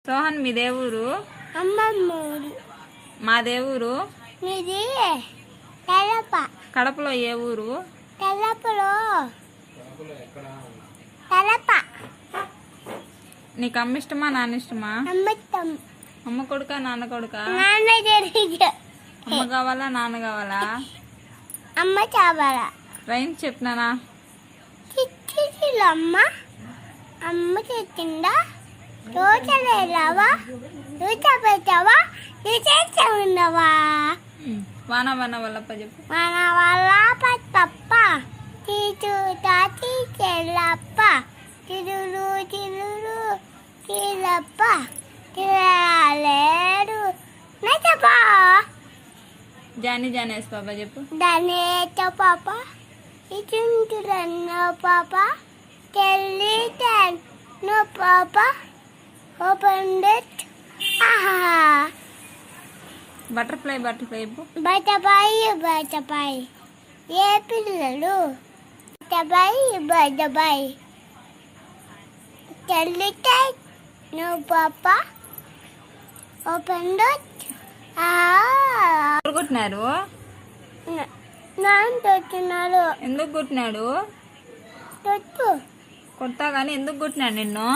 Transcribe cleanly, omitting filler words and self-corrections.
సోహన్ మీ దేవురు అమ్మమ్మూరు మా దేవురు మీది తెలప కడపలో ఏ ఊరు తెలపలో తెలప నీకు అమ్మ ఇష్టమా నాన్న ఇష్టమా అమ్మతం అమ్మ కొడుకా నాన్న కొడుకా నాన్న జరిగి అమ్మ కావాలా నాన్న కావాలా అమ్మ చావాలా రైన్ చెప్పినానా చిచ్చిలమ్మ అమ్మ చెప్పిందా రోజలేవా రుచ పెట్టావా రుచి ఉండవా వాన వాన వల్లప్ప చెప్పు మన వాళ్ళ తప్ప తీచు తాతి చెల్లప్ప తిరులు తిరులు తిరప్ప తిరలేడు నచ్చపా జాని జానేస్ బాబా చెప్పు దనేట పాప ఇచుంటురన్న పాప కెల్లిటన్ నో పాప ఓపెన్ ఇట్ ఆహా బటర్ఫ్లై బటర్ఫ్లై చెప్పు బటబాయ్ ఏ పిల్లలు బటబాయ్ కెల్లిటన్ నో పాప ఓపెన్ ఇట్ ఎవరు కొట్టినారు నాన్న తొట్టున్నారు ఎందుకు కొట్టినాడు తొట్టు కొడతా కానీ ఎందుకు కొట్టినాడు నిన్ను